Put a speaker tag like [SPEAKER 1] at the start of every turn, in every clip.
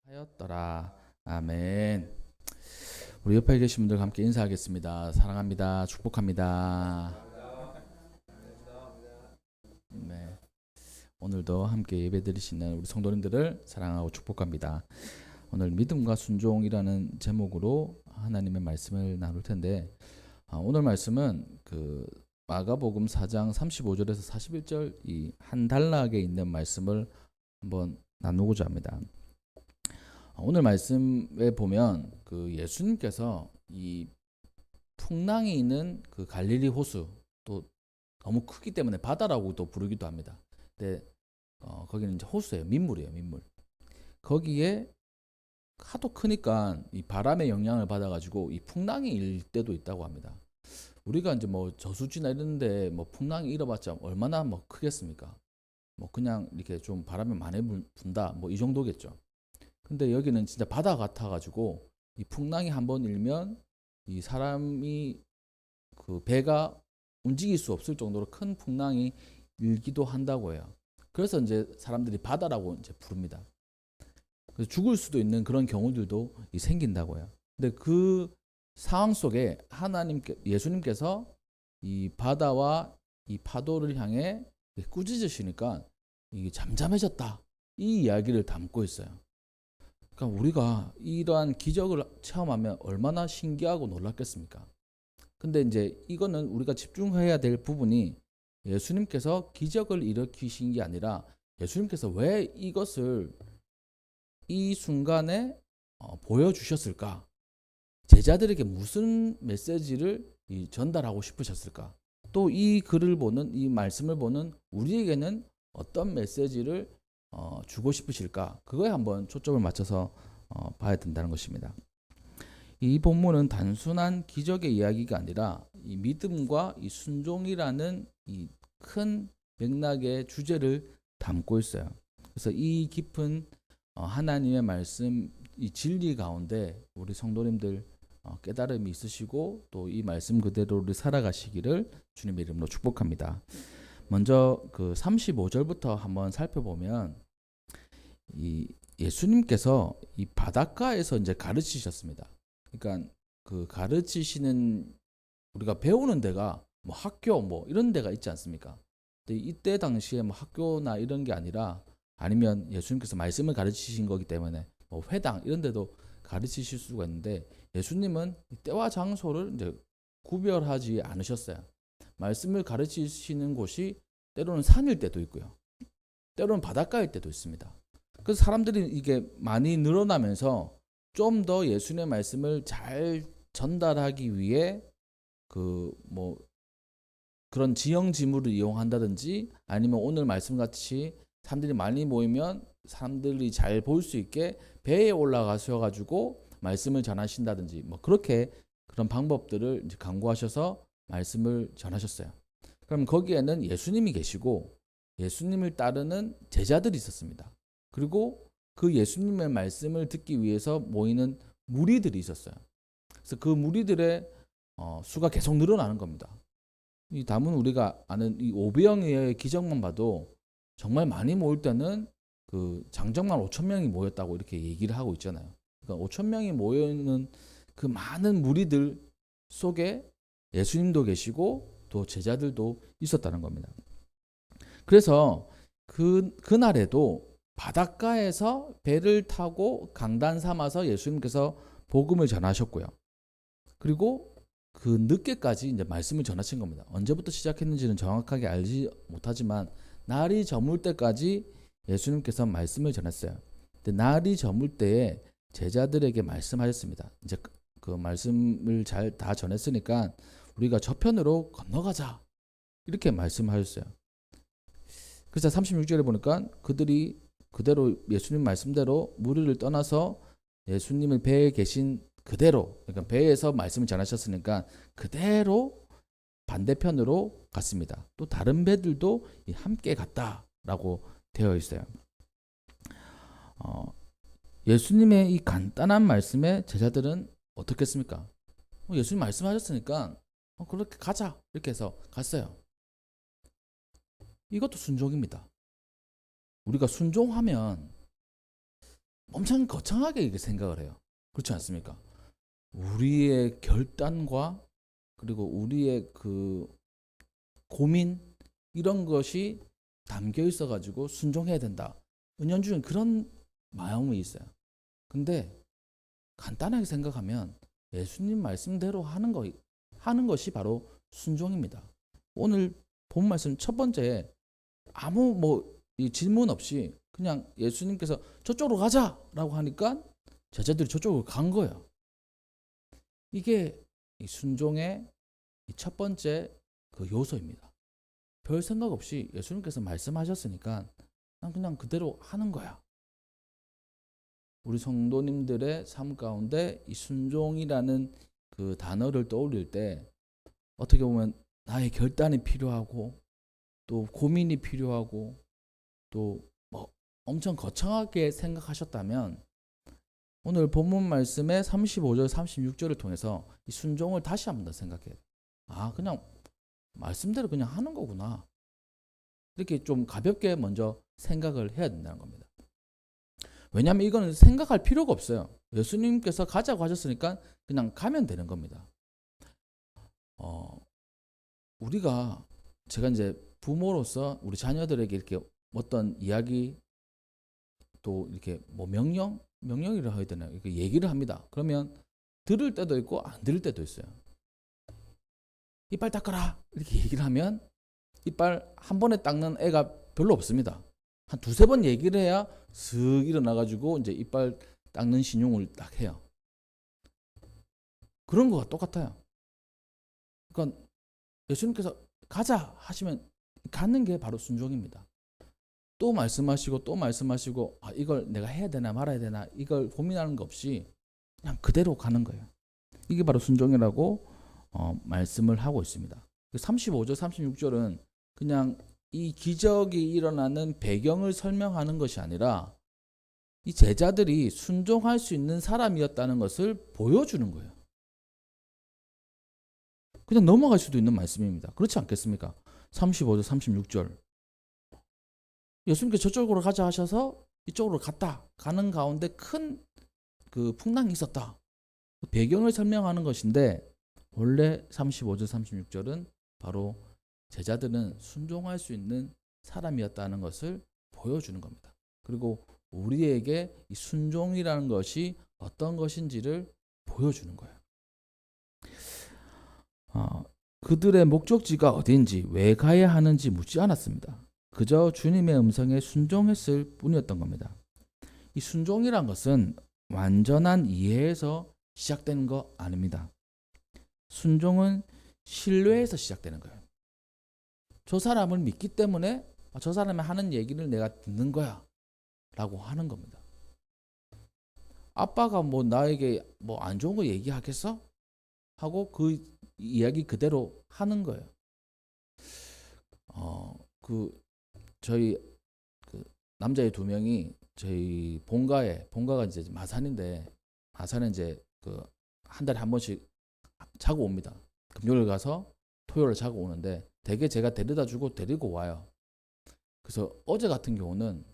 [SPEAKER 1] 하였더라. 아멘. 우리 옆에 계신 분들 함께 인사하겠습니다. 사랑합니다. 축복합니다. 네. 오늘도 함께 예배드리시는 우리 성도님들을 사랑하고 축복합니다. 오늘 믿음과 순종이라는 제목으로 하나님의 말씀을 나눌 텐데, 오늘 말씀은 마가복음 4장 35절에서 41절 이 한 단락에 있는 말씀을 한번 나누고자 합니다. 오늘 말씀에 보면 예수님께서 이 풍랑이 있는 그 갈릴리 호수, 또 너무 크기 때문에 바다라고 또 부르기도 합니다. 근데 거기는 이제 호수예요. 민물이에요, 민물. 거기에 하도 크니까 이 바람의 영향을 받아가지고 이 풍랑이 일 때도 있다고 합니다. 우리가 이제 뭐 저수지나 이런데 뭐 풍랑이 일어봤자 얼마나 뭐 크겠습니까? 뭐 그냥 이렇게 좀 바람이 많이 분다, 뭐 이 정도겠죠. 근데 여기는 진짜 바다 같아가지고 이 풍랑이 한번 일면 이 사람이 그 배가 움직일 수 없을 정도로 큰 풍랑이 일기도 한다고 해요. 그래서 이제 사람들이 바다라고 이제 부릅니다. 그래서 죽을 수도 있는 그런 경우들도 생긴다고 해요. 근데 그 상황 속에 예수님께서 이 바다와 이 파도를 향해 꾸짖으시니까 이게 잠잠해졌다. 이 이야기를 담고 있어요. 그러니까 우리가 이러한 기적을 체험하면 얼마나 신기하고 놀랍겠습니까? 근데 이제 이거는 우리가 집중해야 될 부분이 예수님께서 기적을 일으키신 게 아니라 예수님께서 왜 이것을 이 순간에 보여주셨을까? 제자들에게 무슨 메시지를 전달하고 싶으셨을까? 또 이 글을 보는, 이 말씀을 보는 우리에게는 어떤 메시지를 주고 싶으실까? 그거에 한번 초점을 맞춰서 봐야 된다는 것입니다. 이 본문은 단순한 기적의 이야기가 아니라 이 믿음과 이 순종이라는 이 큰 맥락의 주제를 담고 있어요. 그래서 이 깊은 하나님의 말씀, 이 진리 가운데 우리 성도님들 깨달음이 있으시고 또 이 말씀 그대로를 살아가시기를 주님의 이름으로 축복합니다. 먼저 그 35절부터 한번 살펴보면 이 예수님께서 이 바닷가에서 이제 가르치셨습니다. 그러니까 그 가르치시는 우리가 배우는 데가 뭐 학교 뭐 이런 데가 있지 않습니까? 근데 이때 당시에 뭐 학교나 이런 게 아니라 아니면 예수님께서 말씀을 가르치신 거기 때문에 뭐 회당 이런 데도 가르치실 수가 있는데 예수님은 때와 장소를 이제 구별하지 않으셨어요. 말씀을 가르치시는 곳이 때로는 산일 때도 있고요. 때로는 바닷가일 때도 있습니다. 그래서 사람들이 이게 많이 늘어나면서 좀 더 예수님의 말씀을 잘 전달하기 위해 뭐 그런 지형 지물을 이용한다든지 아니면 오늘 말씀같이 사람들이 많이 모이면 사람들이 잘 볼 수 있게 배에 올라가셔 가지고 말씀을 전하신다든지 뭐 그렇게 그런 방법들을 이제 강구하셔서 말씀을 전하셨어요. 그럼 거기에는 예수님이 계시고 예수님을 따르는 제자들이 있었습니다. 그리고 그 예수님의 말씀을 듣기 위해서 모이는 무리들이 있었어요. 그래서 그 무리들의 수가 계속 늘어나는 겁니다. 이 담은 우리가 아는 이 오병이어의 기적만 봐도 정말 많이 모일 때는 그 장정만 5천 명이 모였다고 이렇게 얘기를 하고 있잖아요. 그러니까 5천 명이 모여있는 그 많은 무리들 속에 예수님도 계시고 또 제자들도 있었다는 겁니다. 그래서 그날에도 바닷가에서 배를 타고 강단 삼아서 예수님께서 복음을 전하셨고요. 그리고 그 늦게까지 이제 말씀을 전하신 겁니다. 언제부터 시작했는지는 정확하게 알지 못하지만 날이 저물 때까지 예수님께서 말씀을 전했어요. 근데 날이 저물 때에 제자들에게 말씀하셨습니다. 이제 그 말씀을 잘 다 전했으니까 우리가 저편으로 건너가자. 이렇게 말씀하셨어요. 그래서 36절에 보니까 그들이 그대로 예수님 말씀대로 무리를 떠나서 예수님을 배에 계신 그대로, 그러니까 배에서 말씀을 전하셨으니까 그대로 반대편으로 갔습니다. 또 다른 배들도 함께 갔다라고 되어 있어요. 예수님의 이 간단한 말씀에 제자들은 어떻게 했습니까? 예수님 말씀하셨으니까 그렇게 가자 이렇게 해서 갔어요. 이것도 순종입니다. 우리가 순종하면 엄청 거창하게 이렇게 생각을 해요. 그렇지 않습니까? 우리의 결단과 그리고 우리의 그 고민 이런 것이 담겨 있어 가지고 순종해야 된다. 은연중에 그런 마음이 있어요. 근데 간단하게 생각하면 예수님 말씀대로 하는 것이 바로 순종입니다. 오늘 본 말씀 첫 번째 아무 이 질문 없이 그냥 예수님께서 저쪽으로 가자라고 하니까 제자들이 저쪽으로 간 거예요. 이게 이 순종의 첫 번째 그 요소입니다. 별 생각 없이 예수님께서 말씀하셨으니까 난 그냥 그대로 하는 거야. 우리 성도님들의 삶 가운데 이 순종이라는 그 단어를 떠올릴 때 어떻게 보면 나의 결단이 필요하고 또 고민이 필요하고 또 엄청 거창하게 생각하셨다면 오늘 본문 말씀의 35절 36절을 통해서 이 순종을 다시 한번 더 생각해요. 그냥 말씀대로 그냥 하는 거구나. 이렇게 좀 가볍게 먼저 생각을 해야 된다는 겁니다. 왜냐하면 이거는 생각할 필요가 없어요. 예수님께서 가자고 하셨으니까 그냥 가면 되는 겁니다. 제가 이제 부모로서 우리 자녀들에게 이렇게 어떤 이야기 또 이렇게 명령이라 해야 되나요? 이렇게 얘기를 합니다. 그러면 들을 때도 있고 안 들을 때도 있어요. 이빨 닦아라 이렇게 얘기를 하면 이빨 한 번에 닦는 애가 별로 없습니다. 한 두세 번 얘기를 해야 슥 일어나가지고 이제 이빨 닦는 신용을 딱 해요. 그런 거와 똑같아요. 그러니까 예수님께서 가자 하시면 가는 게 바로 순종입니다. 또 말씀하시고 또 말씀하시고 이걸 내가 해야 되나 말아야 되나 이걸 고민하는 거 없이 그냥 그대로 가는 거예요. 이게 바로 순종이라고 말씀을 하고 있습니다. 35절 36절은 그냥 이 기적이 일어나는 배경을 설명하는 것이 아니라 이 제자들이 순종할 수 있는 사람이었다는 것을 보여주는 거예요. 그냥 넘어갈 수도 있는 말씀입니다. 그렇지 않겠습니까? 35절 36절 예수님께서 저쪽으로 가자 하셔서 이쪽으로 가는 가운데 큰 그 풍랑이 있었다. 배경을 설명하는 것인데 원래 35절 36절은 바로 제자들은 순종할 수 있는 사람이었다는 것을 보여주는 겁니다. 그리고 우리에게 이 순종이라는 것이 어떤 것인지를 보여주는 거예요. 그들의 목적지가 어디인지 왜 가야 하는지 묻지 않았습니다. 그저 주님의 음성에 순종했을 뿐이었던 겁니다. 이 순종이란 것은 완전한 이해에서 시작되는 거 아닙니다. 순종은 신뢰에서 시작되는 거예요. 저 사람을 믿기 때문에 저 사람이 하는 얘기를 내가 듣는 거야 라고 하는 겁니다. 아빠가 나에게 안 좋은 거 얘기하겠어? 하고 그 이야기 그대로 하는 거예요. 저희 남자애 두 명이 저희 본가가 이제 마산인데 마산에 이제 한 달에 한 번씩 자고 옵니다. 금요일 가서 토요일 자고 오는데 대개 제가 데려다 주고 데리고 와요. 그래서 어제 같은 경우는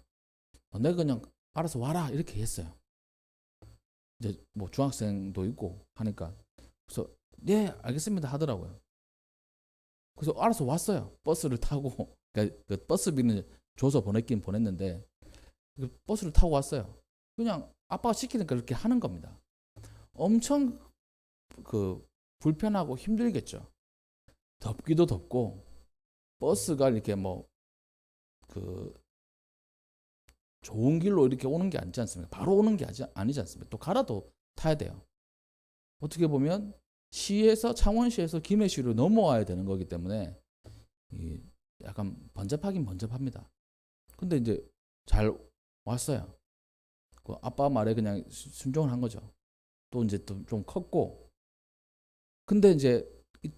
[SPEAKER 1] 내가 그냥 알아서 와라 이렇게 했어요. 이제 중학생도 있고 하니까 그래서 네 알겠습니다 하더라고요. 그래서 알아서 왔어요. 버스를 타고 그러니까 그 버스비는 줘서 보냈긴 보냈는데 버스를 타고 왔어요. 그냥 아빠가 시키니까 그렇게 하는 겁니다. 엄청 불편하고 힘들겠죠. 덥기도 덥고 버스가 이렇게 좋은 길로 이렇게 오는 게 아니지 않습니까? 바로 오는 게 아니지 않습니까? 또 갈아도 타야 돼요. 어떻게 보면 창원시에서 김해시로 넘어와야 되는 거기 때문에 약간 번잡하긴 번잡합니다. 근데 이제 잘 왔어요. 아빠 말에 그냥 순종을 한 거죠. 또 이제 좀 컸고. 근데 이제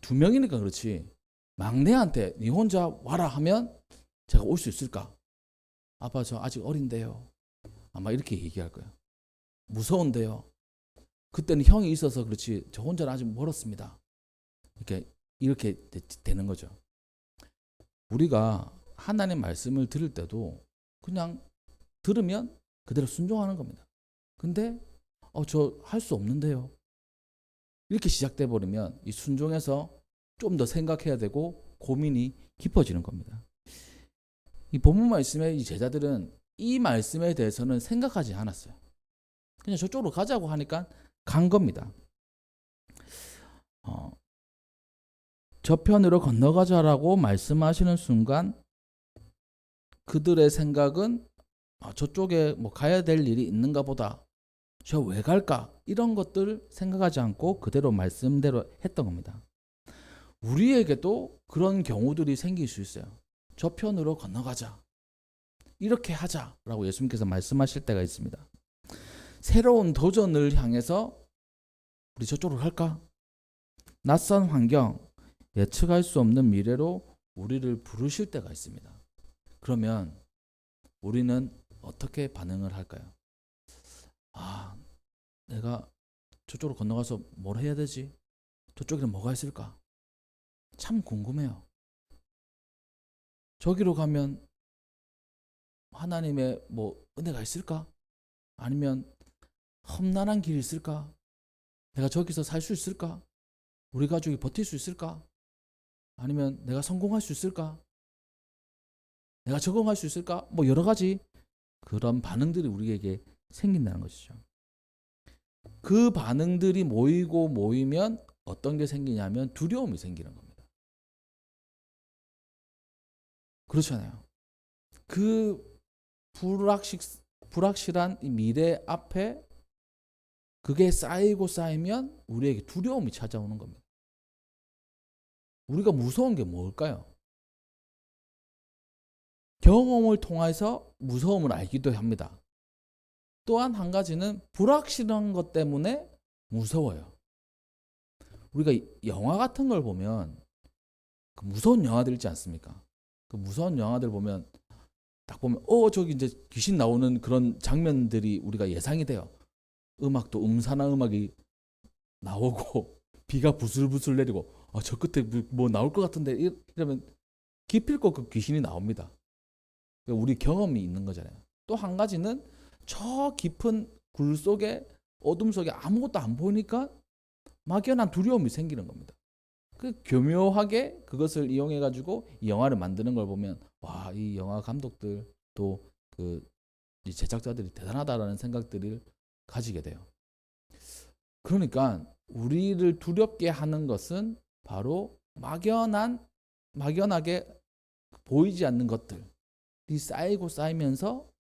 [SPEAKER 1] 두 명이니까 그렇지. 막내한테 네 혼자 와라 하면 제가 올 수 있을까? 아빠 저 아직 어린데요. 아마 이렇게 얘기할 거예요. 무서운데요. 그때는 형이 있어서 그렇지 저 혼자는 아직 멀었습니다. 이렇게 되는 거죠. 우리가 하나님 말씀을 들을 때도 그냥 들으면 그대로 순종하는 겁니다. 근데 저 할 수 없는데요. 이렇게 시작돼 버리면 이 순종에서 좀 더 생각해야 되고 고민이 깊어지는 겁니다. 이 본문 말씀에 이 제자들은 이 말씀에 대해서는 생각하지 않았어요. 그냥 저쪽으로 가자고 하니까 간 겁니다. 저편으로 건너가자라고 말씀하시는 순간 그들의 생각은 저쪽에 뭐 가야 될 일이 있는가 보다. 저 왜 갈까? 이런 것들 생각하지 않고 그대로 말씀대로 했던 겁니다. 우리에게도 그런 경우들이 생길 수 있어요. 저편으로 건너가자. 이렇게 하자라고 예수님께서 말씀하실 때가 있습니다. 새로운 도전을 향해서 우리 저쪽으로 갈까? 낯선 환경, 예측할 수 없는 미래로 우리를 부르실 때가 있습니다. 그러면 우리는 어떻게 반응을 할까요? 내가 저쪽으로 건너가서 뭘 해야 되지? 저쪽에는 뭐가 있을까? 참 궁금해요. 저기로 가면 하나님의 뭐 은혜가 있을까? 아니면 험난한 길이 있을까? 내가 저기서 살 수 있을까? 우리 가족이 버틸 수 있을까? 아니면 내가 성공할 수 있을까? 내가 적응할 수 있을까? 뭐 여러 가지 그런 반응들이 우리에게 생긴다는 것이죠. 그 반응들이 모이면 어떤 게 생기냐면 두려움이 생기는 겁니다. 그렇잖아요. 그 불확실한 미래 앞에 그게 쌓이면 우리에게 두려움이 찾아오는 겁니다. 우리가 무서운 게 뭘까요? 경험을 통해서 무서움을 알기도 합니다. 또한 한 가지는 불확실한 것 때문에 무서워요. 우리가 영화 같은 걸 보면 그 무서운 영화들 있지 않습니까? 그 무서운 영화들 보면 딱 보면 저기 이제 귀신 나오는 그런 장면들이 우리가 예상이 돼요. 음악도 음산한 음악이 나오고 비가 부슬부슬 내리고 저 끝에 뭐 나올 것 같은데 이러면 기필코 그 귀신이 나옵니다. 우리 경험이 있는 거잖아요. 또 한 가지는 저 깊은 굴 속에 어둠 속에 아무것도 안 보이니까 막연한 두려움이 생기는 겁니다. 그 교묘하게 그것을 이용해 가지고 이 영화를 만드는 걸 보면 이 영화 감독들 또 그 제작자들이 대단하다라는 생각들을 가지게 돼요. 그러니까 우리를 두렵게 하는 것은 바로 막연하게 보이지 않는 것들이 쌓이면서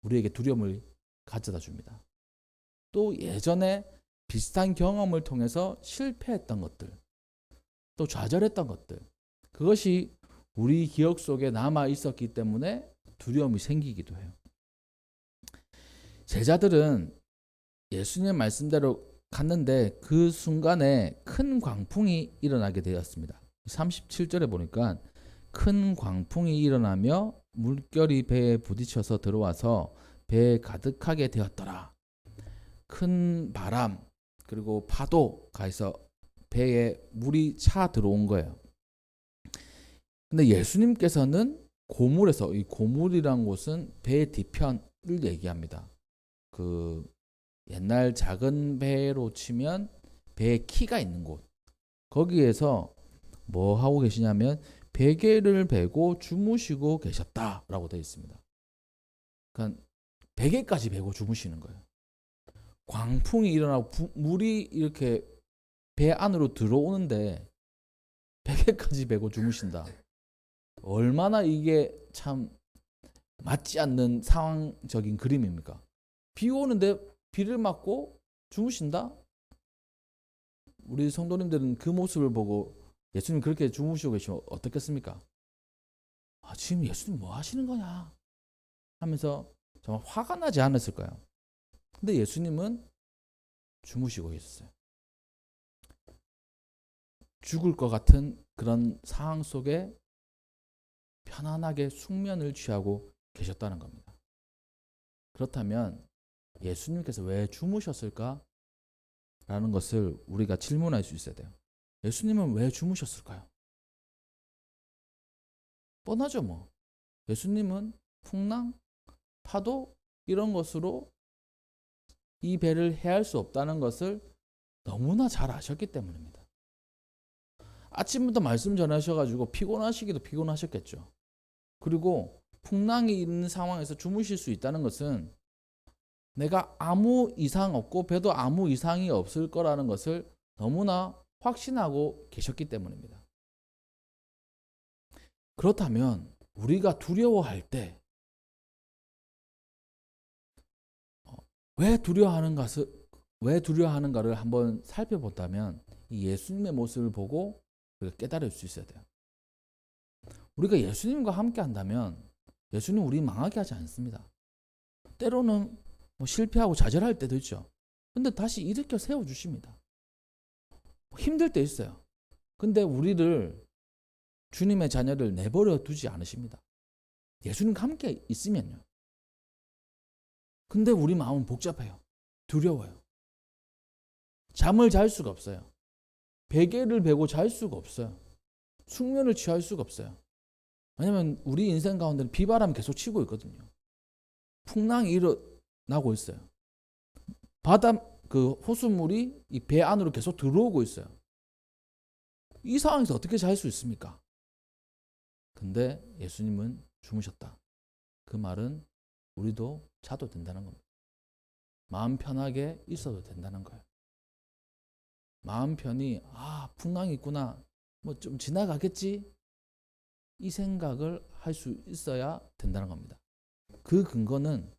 [SPEAKER 1] 우리에게 두려움을 가져다 줍니다. 또 예전에 비슷한 경험을 통해서 실패했던 것들, 또 좌절했던 것들, 그것이 우리 기억 속에 남아 있었기 때문에 두려움이 생기기도 해요. 제자들은 예수님 말씀대로 갔는데 그 순간에 큰 광풍이 일어나게 되었습니다. 37절에 보니까 큰 광풍이 일어나며 물결이 배에 부딪혀서 들어와서 배에 가득하게 되었더라. 큰 바람 그리고 파도가 있어 배에 물이 차 들어온 거예요. 근데 예수님께서는 고물에서, 이 고물이란 곳은 배 뒤편을 얘기합니다. 그 옛날 작은 배로 치면 배에 키가 있는 곳, 거기에서 뭐 하고 계시냐면 베개를 베고 주무시고 계셨다라고 되어 있습니다. 그러니까 베개까지 베고 주무시는 거예요. 광풍이 일어나고 물이 이렇게 배 안으로 들어오는데 베개까지 베고 주무신다. 얼마나 이게 참 맞지 않는 상황적인 그림입니까? 비 오는데 비를 맞고 주무신다? 우리 성도님들은 그 모습을 보고 예수님 그렇게 주무시고 계시면 어떻겠습니까? 지금 예수님 뭐 하시는 거냐? 하면서 정말 화가 나지 않았을까요? 근데 예수님은 주무시고 계셨어요. 죽을 것 같은 그런 상황 속에 편안하게 숙면을 취하고 계셨다는 겁니다. 그렇다면 예수님께서 왜 주무셨을까? 라는 것을 우리가 질문할 수 있어야 돼요. 예수님은 왜 주무셨을까요? 뻔하죠 뭐. 예수님은 풍랑, 파도 이런 것으로 이 배를 헤아릴 수 없다는 것을 너무나 잘 아셨기 때문입니다. 아침부터 말씀 전하셔가지고 피곤하시기도 피곤하셨겠죠. 그리고 풍랑이 있는 상황에서 주무실 수 있다는 것은 내가 아무 이상 없고 배도 아무 이상이 없을 거라는 것을 너무나 확신하고 계셨기 때문입니다. 그렇다면 우리가 두려워할 때 왜 두려워하는가를 한번 살펴본다면 이 예수님의 모습을 보고 우리가 깨달을 수 있어야 돼요. 우리가 예수님과 함께 한다면 예수님 우리 망하게 하지 않습니다. 때로는 실패하고 좌절할 때도 있죠. 근데 다시 일으켜 세워주십니다. 힘들 때 있어요. 근데 우리를 주님의 자녀를 내버려 두지 않으십니다. 예수님과 함께 있으면요. 근데 우리 마음은 복잡해요. 두려워요. 잠을 잘 수가 없어요. 베개를 베고 잘 수가 없어요. 숙면을 취할 수가 없어요. 왜냐하면 우리 인생 가운데는 비바람이 계속 치고 있거든요. 풍랑이 일어나고 있어요. 그 호수물이 이 배 안으로 계속 들어오고 있어요. 이 상황에서 어떻게 잘 수 있습니까? 근데 예수님은 주무셨다. 그 말은 우리도 자도 된다는 겁니다. 마음 편하게 있어도 된다는 거예요. 마음 편히 풍랑이 있구나. 좀 지나가겠지. 이 생각을 할 수 있어야 된다는 겁니다. 그 근거는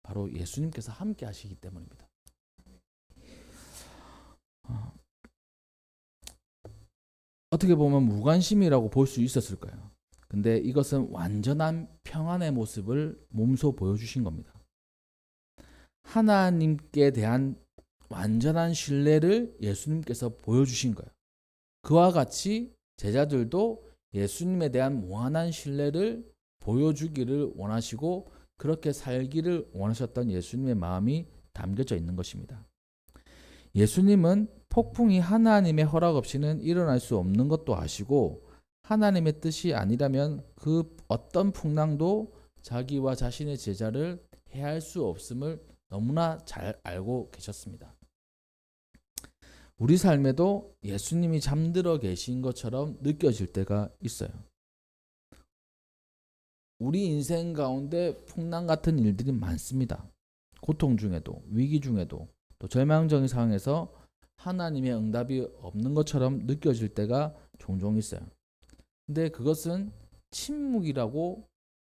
[SPEAKER 1] 바로 예수님께서 함께 하시기 때문입니다. 어떻게 보면 무관심이라고 볼 수 있었을 거예요. 근데 이것은 완전한 평안의 모습을 몸소 보여주신 겁니다. 하나님께 대한 완전한 신뢰를 예수님께서 보여주신 거예요. 그와 같이 제자들도 예수님에 대한 무한한 신뢰를 보여주기를 원하시고 그렇게 살기를 원하셨던 예수님의 마음이 담겨져 있는 것입니다. 예수님은 폭풍이 하나님의 허락 없이는 일어날 수 없는 것도 아시고 하나님의 뜻이 아니라면 그 어떤 풍랑도 자기와 자신의 제자를 해할 수 없음을 너무나 잘 알고 계셨습니다. 우리 삶에도 예수님이 잠들어 계신 것처럼 느껴질 때가 있어요. 우리 인생 가운데 풍랑 같은 일들이 많습니다. 고통 중에도 위기 중에도 또 절망적인 상황에서 하나님의 응답이 없는 것처럼 느껴질 때가 종종 있어요. 근데 그것은 침묵이라고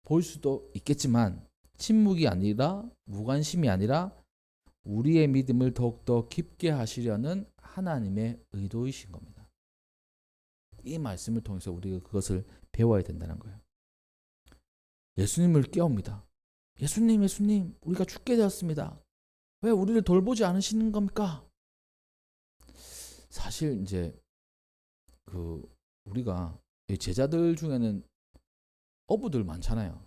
[SPEAKER 1] 볼 수도 있겠지만 침묵이 아니라 무관심이 아니라 우리의 믿음을 더욱더 깊게 하시려는 하나님의 의도이신 겁니다. 이 말씀을 통해서 우리가 그것을 배워야 된다는 거예요. 예수님을 깨웁니다. 예수님, 우리가 죽게 되었습니다. 왜 우리를 돌보지 않으시는 겁니까? 사실 이제 우리가 제자들 중에는 어부들 많잖아요.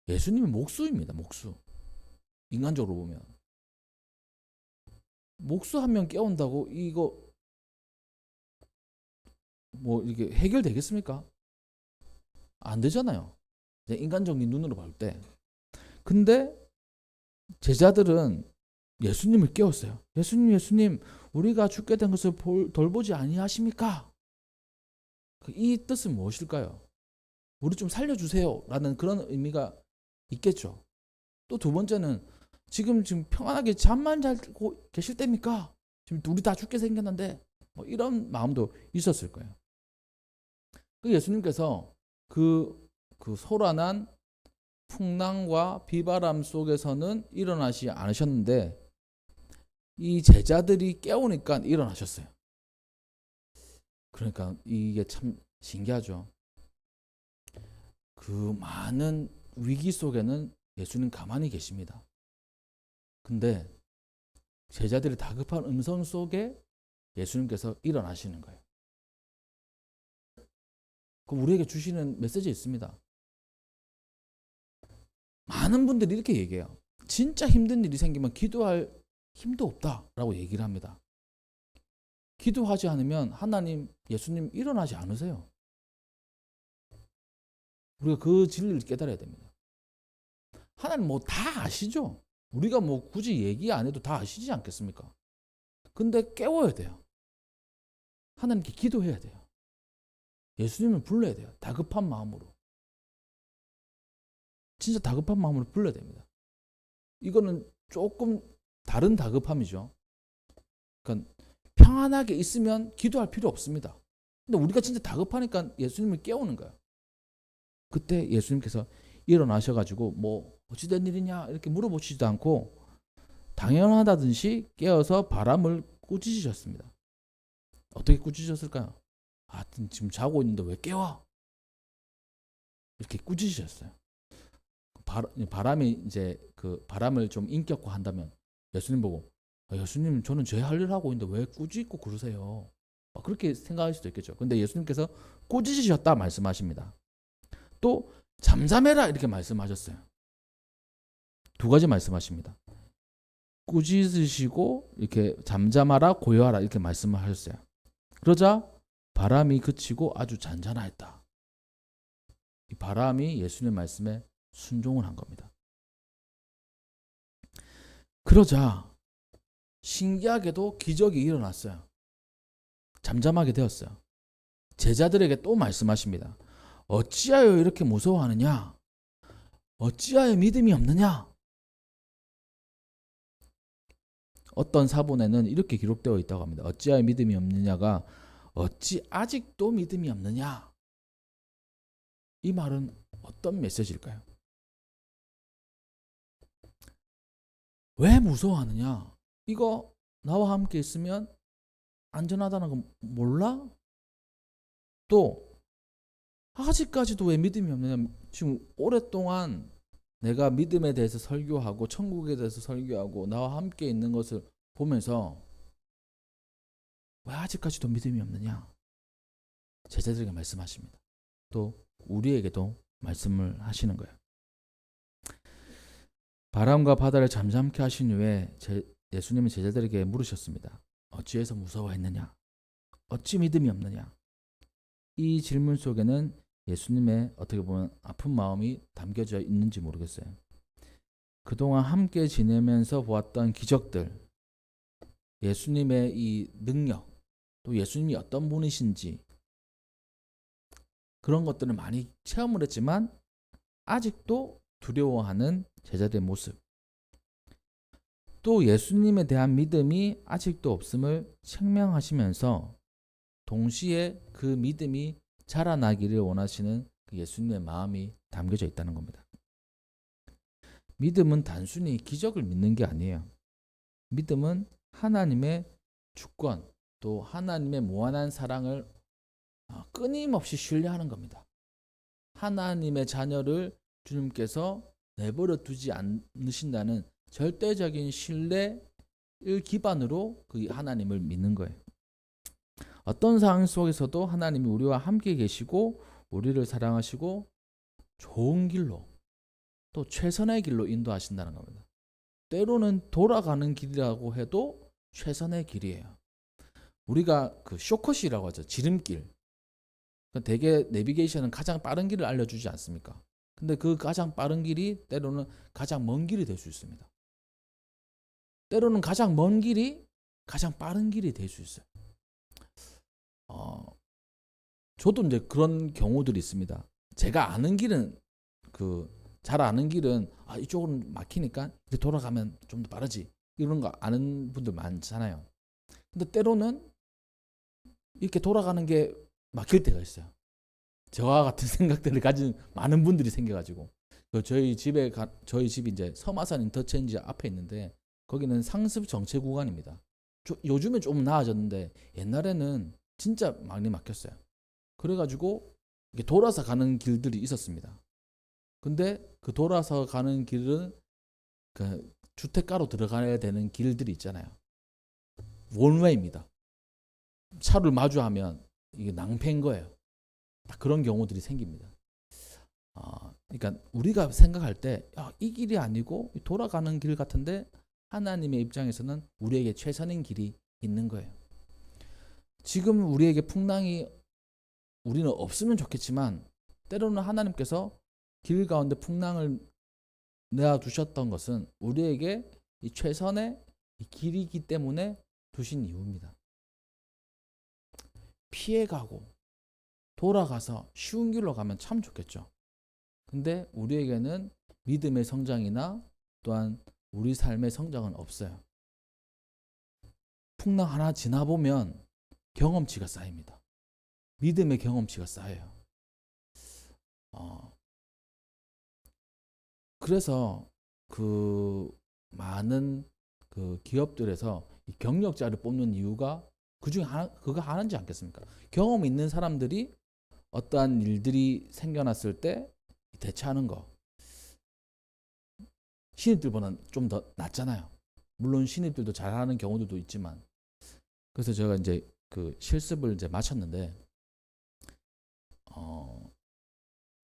[SPEAKER 1] 예수님은 목수입니다. 목수. 인간적으로 보면 목수 한 명 깨운다고 이거 이게 해결되겠습니까? 안 되잖아요. 인간적인 눈으로 볼 때. 근데 제자들은 예수님을 깨웠어요. 예수님, 우리가 죽게 된 것을 돌보지 아니하십니까? 이 뜻은 무엇일까요? 우리 좀 살려주세요 라는 그런 의미가 있겠죠. 또 두 번째는 지금 평안하게 잠만 자고 계실 때입니까? 지금 우리 다 죽게 생겼는데 이런 마음도 있었을 거예요. 예수님께서 그 소란한 풍랑과 비바람 속에서는 일어나지 않으셨는데 이 제자들이 깨우니까 일어나셨어요. 그러니까 이게 참 신기하죠. 그 많은 위기 속에는 예수님 가만히 계십니다. 근데 제자들이 다급한 음성 속에 예수님께서 일어나시는 거예요. 그럼 우리에게 주시는 메시지 있습니다. 많은 분들이 이렇게 얘기해요. 진짜 힘든 일이 생기면 기도할 힘도 없다라고 얘기를 합니다. 기도하지 않으면 하나님, 예수님 일어나지 않으세요. 우리가 그 진리를 깨달아야 됩니다. 하나님 다 아시죠? 우리가 뭐 굳이 얘기 안 해도 다 아시지 않겠습니까? 근데 깨워야 돼요. 하나님께 기도해야 돼요. 예수님을 불러야 돼요. 다급한 마음으로. 진짜 다급한 마음으로 불러야 됩니다. 이거는 조금 다른 다급함이죠. 그러니까 평안하게 있으면 기도할 필요 없습니다. 근데 우리가 진짜 다급하니까 예수님을 깨우는 거예요. 그때 예수님께서 일어나셔가지고 뭐 어찌된 일이냐 이렇게 물어보시지도 않고 당연하다듯이 깨어서 바람을 꾸짖으셨습니다. 어떻게 꾸짖으셨을까요? 지금 자고 있는데 왜 깨워? 이렇게 꾸짖으셨어요. 바람이 이제 그 바람을 좀 인격화한다면 예수님 보고 예수님 저는 제 할 일 하고 있는데 왜 꾸짖고 그러세요? 그렇게 생각할 수도 있겠죠. 근데 예수님께서 꾸짖으셨다 말씀하십니다. 또 잠잠해라 이렇게 말씀하셨어요. 두 가지 말씀하십니다. 꾸짖으시고 이렇게 잠잠하라 고요하라 이렇게 말씀을 하셨어요. 그러자 바람이 그치고 아주 잔잔하였다. 이 바람이 예수님의 말씀에 순종을 한 겁니다. 그러자 신기하게도 기적이 일어났어요. 잠잠하게 되었어요. 제자들에게 또 말씀하십니다. 어찌하여 이렇게 무서워하느냐? 어찌하여 믿음이 없느냐? 어떤 사본에는 이렇게 기록되어 있다고 합니다. 어찌하여 믿음이 없느냐가 어찌 아직도 믿음이 없느냐? 이 말은 어떤 메시지일까요? 왜 무서워하느냐? 이거 나와 함께 있으면 안전하다는 거 몰라? 또 아직까지도 왜 믿음이 없느냐? 지금 오랫동안 내가 믿음에 대해서 설교하고 천국에 대해서 설교하고 나와 함께 있는 것을 보면서 왜 아직까지도 믿음이 없느냐? 제자들에게 말씀하십니다. 또 우리에게도 말씀을 하시는 거예요. 바람과 바다를 잠잠케 하신 후에 예수님은 제자들에게 물으셨습니다. 어찌해서 무서워했느냐? 어찌 믿음이 없느냐? 이 질문 속에는 예수님의 어떻게 보면 아픈 마음이 담겨져 있는지 모르겠어요. 그동안 함께 지내면서 보았던 기적들, 예수님의 이 능력, 또 예수님이 어떤 분이신지 그런 것들을 많이 체험을 했지만 아직도 두려워하는 제자들의 모습, 또 예수님에 대한 믿음이 아직도 없음을 책명하시면서 동시에 그 믿음이 자라나기를 원하시는 그 예수님의 마음이 담겨져 있다는 겁니다. 믿음은 단순히 기적을 믿는 게 아니에요. 믿음은 하나님의 주권, 또 하나님의 무한한 사랑을 끊임없이 신뢰하는 겁니다. 하나님의 자녀를 주님께서 내버려 두지 않으신다는 절대적인 신뢰를 기반으로 그 하나님을 믿는 거예요. 어떤 상황 속에서도 하나님이 우리와 함께 계시고 우리를 사랑하시고 좋은 길로 또 최선의 길로 인도하신다는 겁니다. 때로는 돌아가는 길이라고 해도 최선의 길이에요. 우리가 그 쇼컷이라고 하죠. 지름길. 대개 내비게이션은 가장 빠른 길을 알려주지 않습니까? 근데 그 가장 빠른 길이 때로는 가장 먼 길이 될 수 있습니다. 때로는 가장 먼 길이 가장 빠른 길이 될 수 있어요. 저도 이제 그런 경우들이 있습니다. 제가 아는 길은 잘 아는 길은 이쪽으로 막히니까 이제 돌아가면 좀 더 빠르지. 이런 거 아는 분들 많잖아요. 근데 때로는 이렇게 돌아가는 게 막힐 때가 있어요. 저와 같은 생각들을 가진 많은 분들이 생겨가지고 저희 집이 이제 서마산 인터체인지 앞에 있는데 거기는 상습 정체 구간입니다. 요즘에 좀 나아졌는데 옛날에는 진짜 많이 막혔어요. 그래가지고 이렇게 돌아서 가는 길들이 있었습니다. 근데 그 돌아서 가는 길은 그 주택가로 들어가야 되는 길들이 있잖아요. 원웨이입니다. 차를 마주하면 이게 낭패인 거예요. 딱 그런 경우들이 생깁니다. 그러니까 우리가 생각할 때 이 길이 아니고 돌아가는 길 같은데 하나님의 입장에서는 우리에게 최선인 길이 있는 거예요. 지금 우리에게 풍랑이 우리는 없으면 좋겠지만 때로는 하나님께서 길 가운데 풍랑을 내가 두셨던 것은 우리에게 이 최선의 이 길이기 때문에 두신 이유입니다. 피해가고 돌아가서 쉬운 길로 가면 참 좋겠죠. 근데 우리에게는 믿음의 성장이나 또한 우리 삶의 성장은 없어요. 풍랑 하나 지나보면 경험치가 쌓입니다. 믿음의 경험치가 쌓여요. 그래서 그 많은 그 기업들에서 이 경력자를 뽑는 이유가 그 중에 하나, 그거 하나지 않겠습니까? 경험 있는 사람들이 어떠한 일들이 생겨났을 때 대처하는 거. 신입들보다는 좀 더 낫잖아요. 물론 신입들도 잘하는 경우들도 있지만. 그래서 제가 이제 그 실습을 이제 마쳤는데,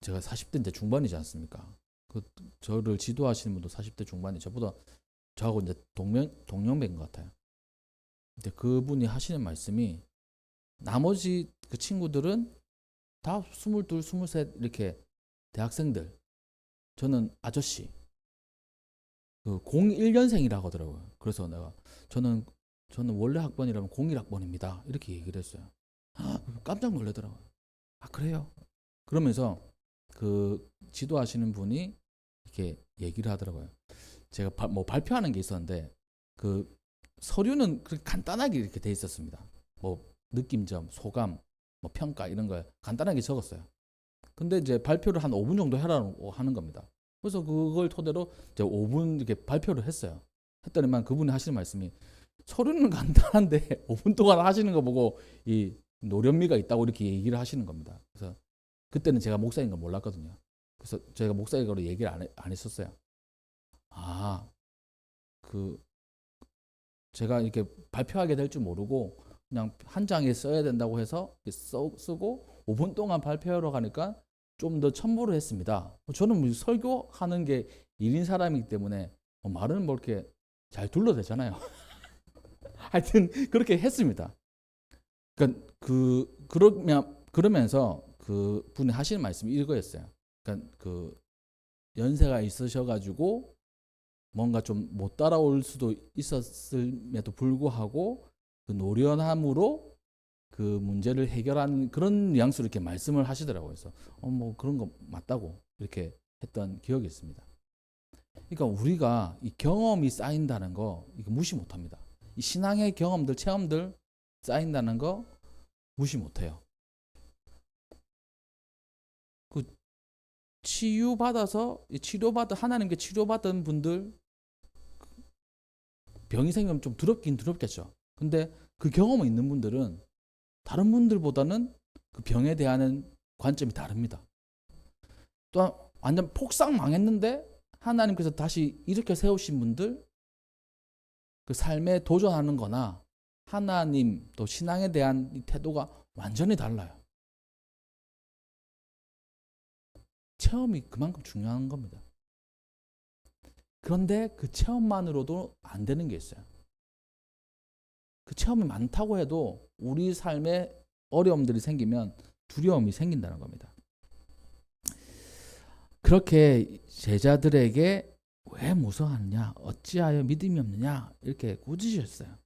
[SPEAKER 1] 제가 40대인데 중반이지 않습니까? 그 저를 지도하시는 분도 40대 중반이 저보다 저하고 이제 동년배인 것 같아요. 근데 그분이 하시는 말씀이 나머지 그 친구들은 다 22, 23 이렇게 대학생들. 저는 아저씨. 그 01년생이라고 하더라고요. 그래서 내가 저는 원래 학번이라면 01학번입니다. 이렇게 얘기를 했어요. 깜짝 놀라더라고요. 아, 그래요? 그러면서 그 지도하시는 분이 이렇게 얘기를 하더라고요. 제가 뭐 발표하는 게 있었는데 그 서류는 간단하게 이렇게 돼 있었습니다. 뭐 느낌점, 소감, 뭐 평가 이런 걸 간단하게 적었어요. 근데 이제 발표를 한 5분 정도 해라고 하는 겁니다. 그래서 그걸 토대로 이제 5분 이렇게 발표를 했어요. 했더니만 그분이 하시는 말씀이 서류는 간단한데 5분 동안 하시는 거 보고 이 노련미가 있다고 이렇게 얘기를 하시는 겁니다. 그래서 그때는 제가 목사인 걸 몰랐거든요. 그래서 제가 목사인 거로 얘기를 안 했었어요. 아, 그 제가 이렇게 발표하게 될 줄 모르고 그냥 한 장에 써야 된다고 해서 쓰고 5분 동안 발표하러 가니까 좀 더 첨부를 했습니다. 저는 뭐 설교하는 게 일인 사람이기 때문에 말은 뭐 이렇게 잘 둘러대잖아요. 하여튼 그렇게 했습니다. 그러니까 그러면서 그 분이 하시는 말씀이 이거였어요. 그러니까 그 연세가 있으셔가지고 뭔가 좀 못 따라올 수도 있었음에도 불구하고 그 노련함으로 그 문제를 해결한 그런 뉘앙스로 이렇게 말씀을 하시더라고요. 그래서 뭐 그런 거 맞다고 이렇게 했던 기억이 있습니다. 그러니까 우리가 이 경험이 쌓인다는 거 이거 무시 못합니다. 이 신앙의 경험들, 체험들 쌓인다는 거 무시 못해요. 그 치료받은 하나님께 치료받은 분들 병이 생기면 좀 두렵긴 두렵겠죠. 근데 그 경험이 있는 분들은 다른 분들보다는 그 병에 대한 관점이 다릅니다. 또한 완전 폭삭 망했는데 하나님께서 다시 일으켜 세우신 분들 그 삶에 도전하는 거나 하나님 또 신앙에 대한 이 태도가 완전히 달라요. 체험이 그만큼 중요한 겁니다. 그런데 그 체험만으로도 안 되는 게 있어요. 그 체험이 많다고 해도 우리 삶에 어려움들이 생기면 두려움이 생긴다는 겁니다. 그렇게 제자들에게 왜 무서워하느냐, 어찌하여 믿음이 없느냐 이렇게 꾸짖으셨어요.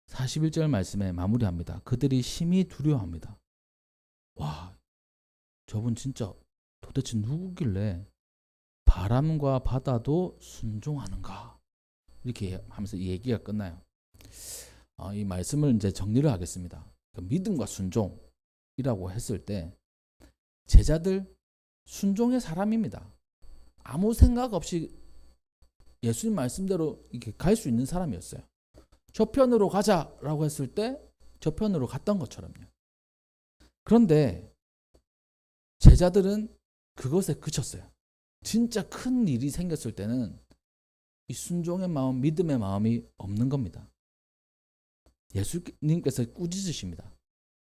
[SPEAKER 1] 41절 말씀에 마무리합니다. 그들이 심히 두려워합니다. 와, 저분 진짜 도대체 누구길래 바람과 바다도 순종하는가? 이렇게 하면서 이 얘기가 끝나요. 이 말씀을 이제 정리를 하겠습니다. 믿음과 순종이라고 했을 때 제자들 순종의 사람입니다. 아무 생각 없이 예수님 말씀대로 이렇게 갈 수 있는 사람이었어요. 저편으로 가자라고 했을 때 저편으로 갔던 것처럼요. 그런데 제자들은 그것에 그쳤어요. 진짜 큰 일이 생겼을 때는 이 순종의 마음, 믿음의 마음이 없는 겁니다. 예수님께서 꾸짖으십니다.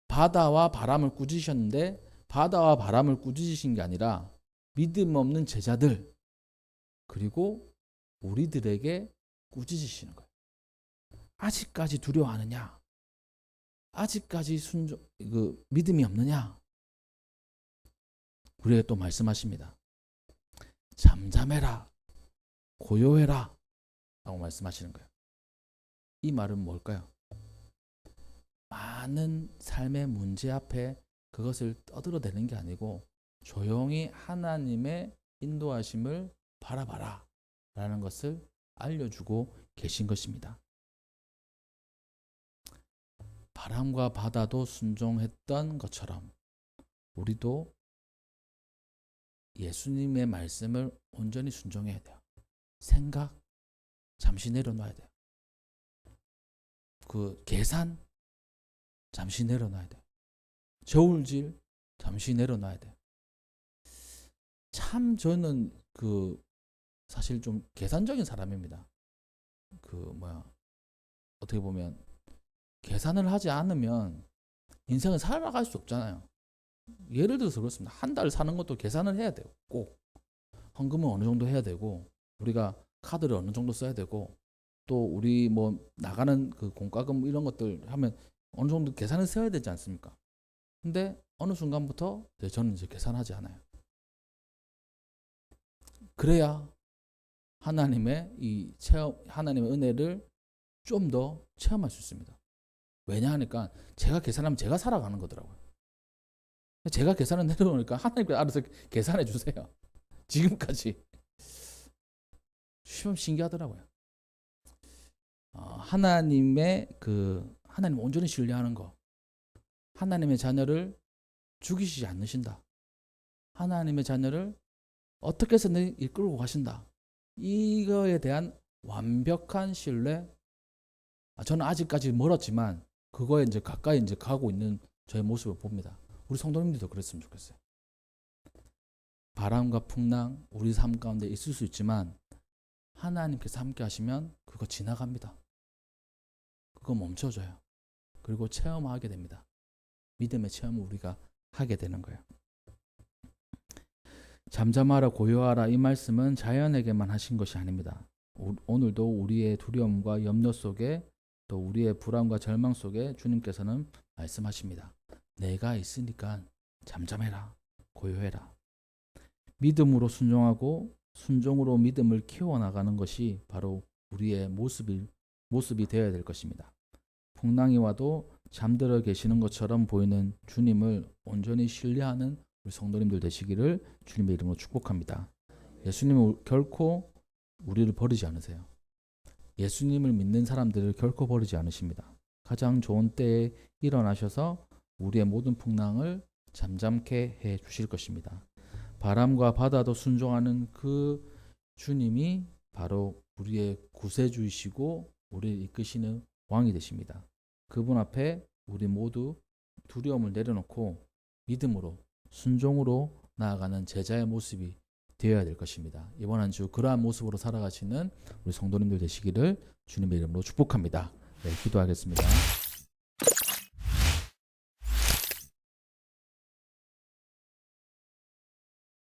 [SPEAKER 1] 바다와 바람을 꾸짖으셨는데 바다와 바람을 꾸짖으신 게 아니라 믿음 없는 제자들 그리고 우리들에게 꾸짖으시는 거예요. 아직까지 두려워하느냐? 아직까지 믿음이 없느냐? 우리에게 또 말씀하십니다. 잠잠해라, 고요해라 라고 말씀하시는 거예요. 이 말은 뭘까요? 많은 삶의 문제 앞에 그것을 떠들어대는 게 아니고 조용히 하나님의 인도하심을 바라봐라 라는 것을 알려주고 계신 것입니다. 바람과 바다도 순종했던 것처럼 우리도 예수님의 말씀을 온전히 순종해야 돼요. 생각 잠시 내려놔야 돼요. 그 계산 잠시 내려놔야 돼요. 저울질 잠시 내려놔야 돼요. 참 저는 사실 좀 계산적인 사람입니다. 어떻게 보면 계산을 하지 않으면 인생을 살아갈 수 없잖아요. 예를 들어서 그렇습니다. 한 달 사는 것도 계산을 해야 돼요. 꼭 헌금은 어느 정도 해야 되고, 우리가 카드를 어느 정도 써야 되고, 또 우리 나가는 그 공과금 이런 것들 하면 어느 정도 계산을 써야 되지 않습니까? 근데 어느 순간부터 저는 이제 계산하지 않아요. 그래야 하나님의 하나님의 은혜를 좀 더 체험할 수 있습니다. 왜냐하니까 제가 계산하면 제가 살아가는 거더라고요. 제가 계산을 내려놓으니까 하나님께서 알아서 계산해 주세요. 지금까지. 좀 신기하더라고요. 하나님 온전히 신뢰하는 거. 하나님의 자녀를 죽이시지 않으신다. 하나님의 자녀를 어떻게 해서든 이끌고 가신다. 이거에 대한 완벽한 신뢰. 저는 아직까지 멀었지만 그거에 이제 가까이 이제 가고 있는 저의 모습을 봅니다. 우리 성도님들도 그랬으면 좋겠어요. 바람과 풍랑 우리 삶 가운데 있을 수 있지만 하나님께서 함께 하시면 그거 지나갑니다. 그거 멈춰져요. 그리고 체험하게 됩니다. 믿음의 체험을 우리가 하게 되는 거예요. 잠잠하라 고요하라 이 말씀은 자연에게만 하신 것이 아닙니다. 오늘도 우리의 두려움과 염려 속에 또 우리의 불안과 절망 속에 주님께서는 말씀하십니다. 내가 있으니까 잠잠해라, 고요해라. 믿음으로 순종하고 순종으로 믿음을 키워나가는 것이 바로 우리의 모습이 되어야 될 것입니다. 풍랑이 와도 잠들어 계시는 것처럼 보이는 주님을 온전히 신뢰하는 우리 성도님들 되시기를 주님의 이름으로 축복합니다. 예수님은 결코 우리를 버리지 않으세요. 예수님을 믿는 사람들을 결코 버리지 않으십니다. 가장 좋은 때에 일어나셔서 우리의 모든 풍랑을 잠잠케 해 주실 것입니다. 바람과 바다도 순종하는 그 주님이 바로 우리의 구세주이시고 우리를 이끄시는 왕이 되십니다. 그분 앞에 우리 모두 두려움을 내려놓고 믿음으로 순종으로 나아가는 제자의 모습이 되어야 될 것입니다. 이번 한 주 그러한 모습으로 살아가시는 우리 성도님들 되시기를 주님의 이름으로 축복합니다. 네, 기도하겠습니다.